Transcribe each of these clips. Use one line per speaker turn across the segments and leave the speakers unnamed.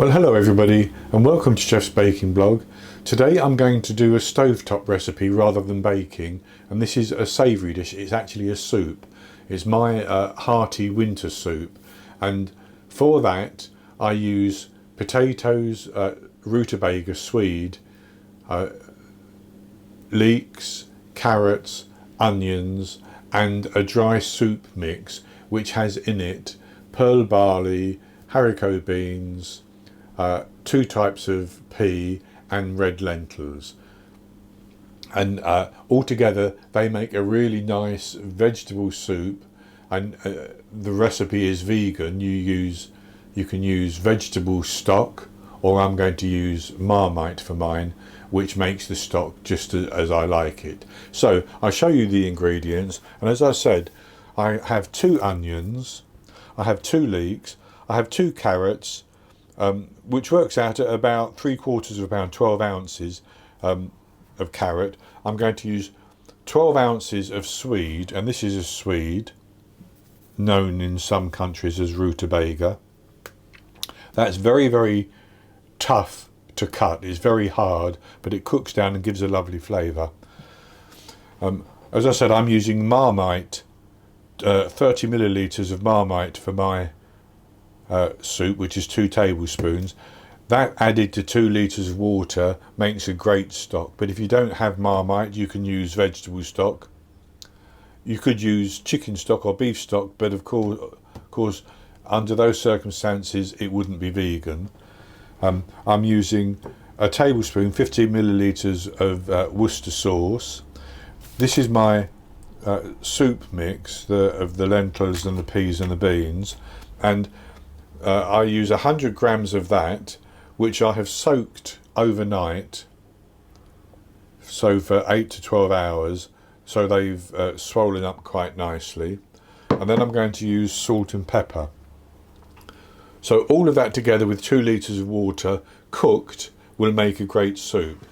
Well, hello everybody and welcome to Chef's Baking Blog. Today I'm going to do a stovetop recipe rather than baking, and this is a savoury dish. It's actually a soup. It's my hearty winter soup, and for that I use potatoes, rutabaga swede, leeks, carrots, onions and a dry soup mix which has in it pearl barley, haricot beans, 2 types of pea and red lentils, and altogether they make a really nice vegetable soup. And the recipe is vegan. You can use vegetable stock, or I'm going to use Marmite for mine, which makes the stock just as I like it. So I'll show you the ingredients, and as I said, I have 2 onions, I have 2 leeks, I have 2 carrots, which works out at about 3/4 pound, 12 ounces of carrot. I'm going to use 12 ounces of swede, and this is a swede known in some countries as rutabaga. That's very, very tough to cut. It's very hard, but it cooks down and gives a lovely flavour. As I said, I'm using Marmite, 30 millilitres of Marmite for my soup, which is 2 tablespoons. That added to 2 litres of water makes a great stock, but if you don't have Marmite you can use vegetable stock. You could use chicken stock or beef stock, but of course under those circumstances it wouldn't be vegan. I'm using a tablespoon, 15 millilitres of Worcester sauce. This is my soup mix of the lentils and the peas and the beans, and I use 100 grams of that, which I have soaked overnight, so for 8 to 12 hours, so they've swollen up quite nicely. And then I'm going to use salt and pepper. So all of that together with 2 litres of water cooked will make a great soup.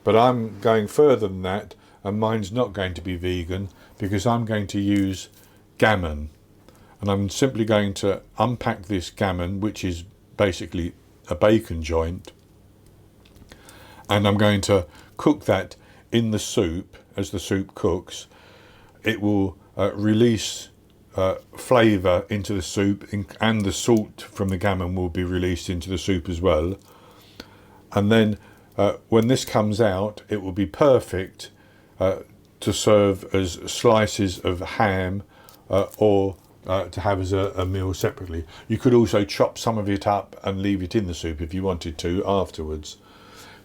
But I'm going further than that, and mine's not going to be vegan because I'm going to use gammon. And I'm simply going to unpack this gammon, which is basically a bacon joint, and I'm going to cook that in the soup. As the soup cooks, it will release flavour into the soup, and the salt from the gammon will be released into the soup as well. And then when this comes out, it will be perfect to serve as slices of ham or to have as a meal separately. You could also chop some of it up and leave it in the soup if you wanted to afterwards.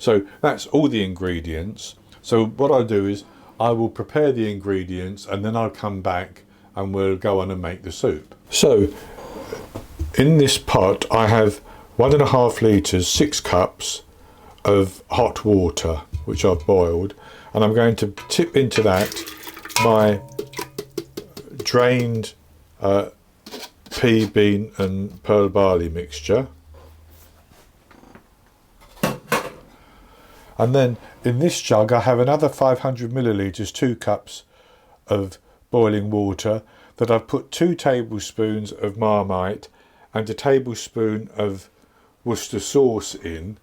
So that's all the ingredients. So what I'll do is I will prepare the ingredients and then I'll come back and we'll go on and make the soup. So in this pot I have 1.5 litres, 6 cups of hot water which I've boiled, and I'm going to tip into that my drained pea, bean and pearl barley mixture. And then in this jug I have another 500 millilitres, 2 cups of boiling water that I've put 2 tablespoons of Marmite and a tablespoon of Worcester sauce in,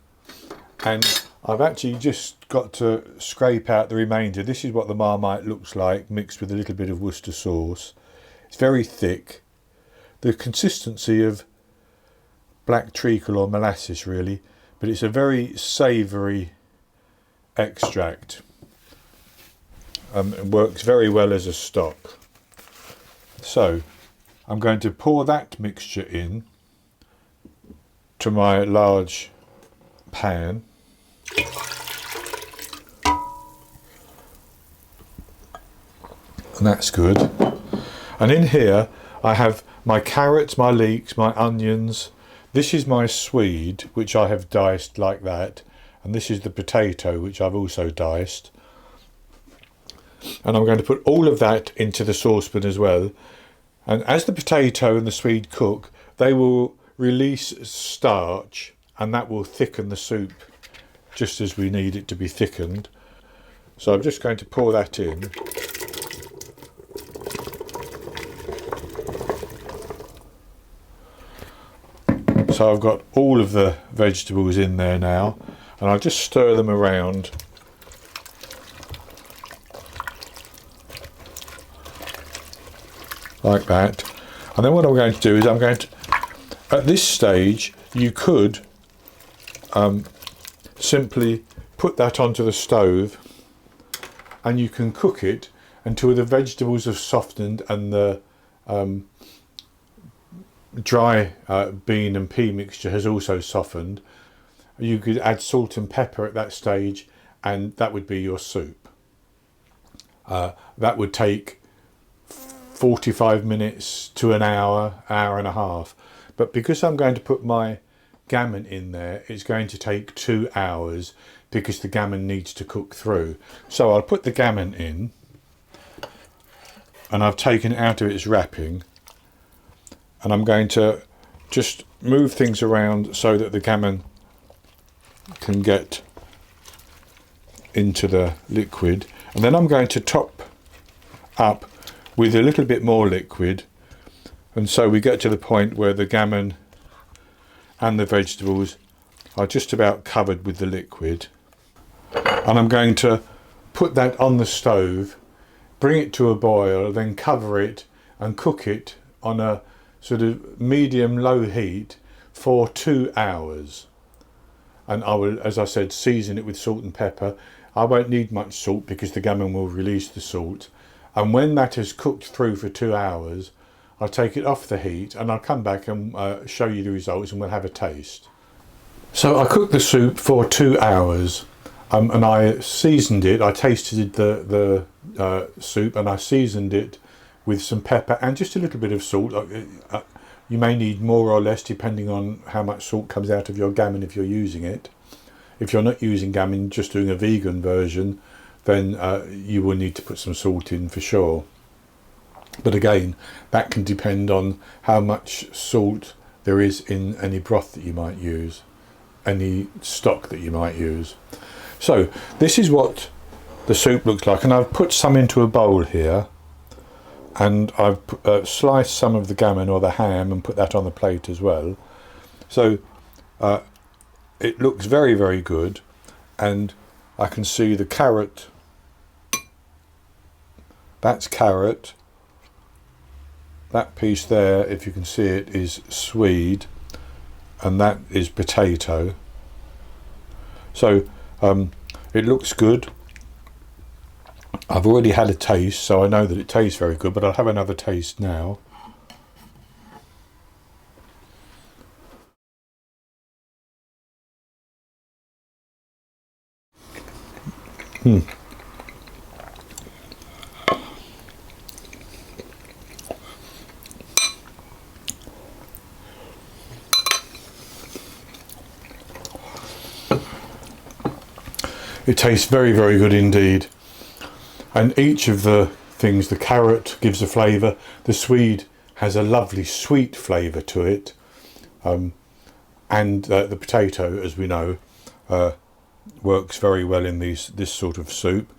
and I've actually just got to scrape out the remainder. This is what the Marmite looks like mixed with a little bit of Worcester sauce. It's very thick, the consistency of black treacle or molasses really, but it's a very savoury extract. It works very well as a stock. So I'm going to pour that mixture in to my large pan. And that's good. And in here I have my carrots, my leeks, my onions. This is my swede, which I have diced like that, and this is the potato, which I've also diced. And I'm going to put all of that into the saucepan as well. And as the potato and the swede cook, they will release starch, and that will thicken the soup just as we need it to be thickened. So I'm just going to pour that in. So I've got all of the vegetables in there now, and I'll just stir them around. Like that. And then what I'm going to do is at this stage, you could simply put that onto the stove, and you can cook it until the vegetables have softened and the dry bean and pea mixture has also softened. You could add salt and pepper at that stage, and that would be your soup. That would take 45 minutes to an hour, hour and a half. But because I'm going to put my gammon in there, it's going to take 2 hours because the gammon needs to cook through. So I'll put the gammon in, and I've taken it out of its wrapping, and I'm going to just move things around so that the gammon can get into the liquid, and then I'm going to top up with a little bit more liquid, and so we get to the point where the gammon and the vegetables are just about covered with the liquid. And I'm going to put that on the stove, bring it to a boil, then cover it and cook it on a sort of medium low heat for 2 hours. And I will, as I said, season it with salt and pepper. I won't need much salt because the gammon will release the salt. And when that has cooked through for 2 hours, I'll take it off the heat, and I'll come back and show you the results, and we'll have a taste. So I cooked the soup for 2 hours, and I seasoned it. I tasted the soup, and I seasoned it with some pepper and just a little bit of salt. You may need more or less depending on how much salt comes out of your gammon if you're using it. If you're not using gammon, just doing a vegan version, then you will need to put some salt in for sure. But again, that can depend on how much salt there is in any broth that you might use, any stock that you might use. So this is what the soup looks like, and I've put some into a bowl here, and I've sliced some of the gammon or the ham and put that on the plate as well. So it looks very, very good, and I can see the carrot. That's carrot. That piece there, if you can see it, is swede, and that is potato. So it looks good. I've already had a taste, so I know that it tastes very good, but I'll have another taste now. It tastes very, very good indeed. And each of the things, the carrot gives a flavour, the swede has a lovely sweet flavour to it, and the potato, as we know, works very well in this sort of soup.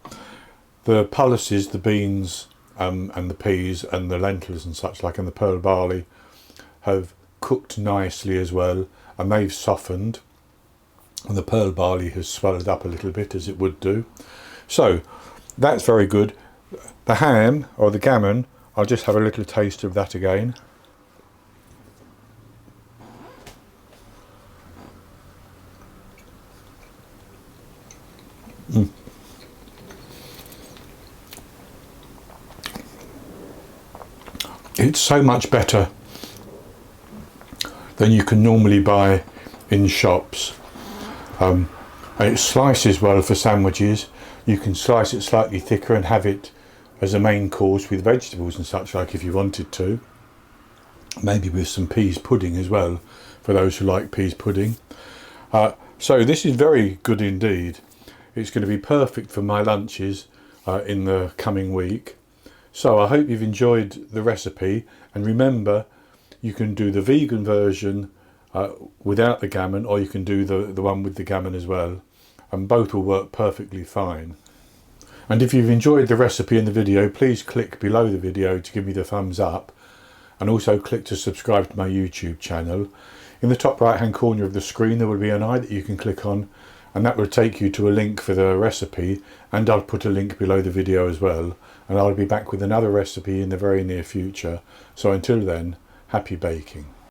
The pulses, the beans and the peas and the lentils and such like, and the pearl barley have cooked nicely as well, and they've softened, and the pearl barley has swelled up a little bit, as it would do. So that's very good. The ham, or the gammon, I'll just have a little taste of that again. It's so much better than you can normally buy in shops. And it slices well for sandwiches. You can slice it slightly thicker and have it as a main course with vegetables and such like, if you wanted to. Maybe with some peas pudding as well, for those who like peas pudding. So this is very good indeed. It's going to be perfect for my lunches in the coming week. So I hope you've enjoyed the recipe, and remember, you can do the vegan version without the gammon, or you can do the one with the gammon as well, and both will work perfectly fine. And if you've enjoyed the recipe and the video, please click below the video to give me the thumbs up, and also click to subscribe to my YouTube channel. In the top right hand corner of the screen there will be an eye that you can click on, and that will take you to a link for the recipe, and I'll put a link below the video as well, and I'll be back with another recipe in the very near future. So until then, happy baking.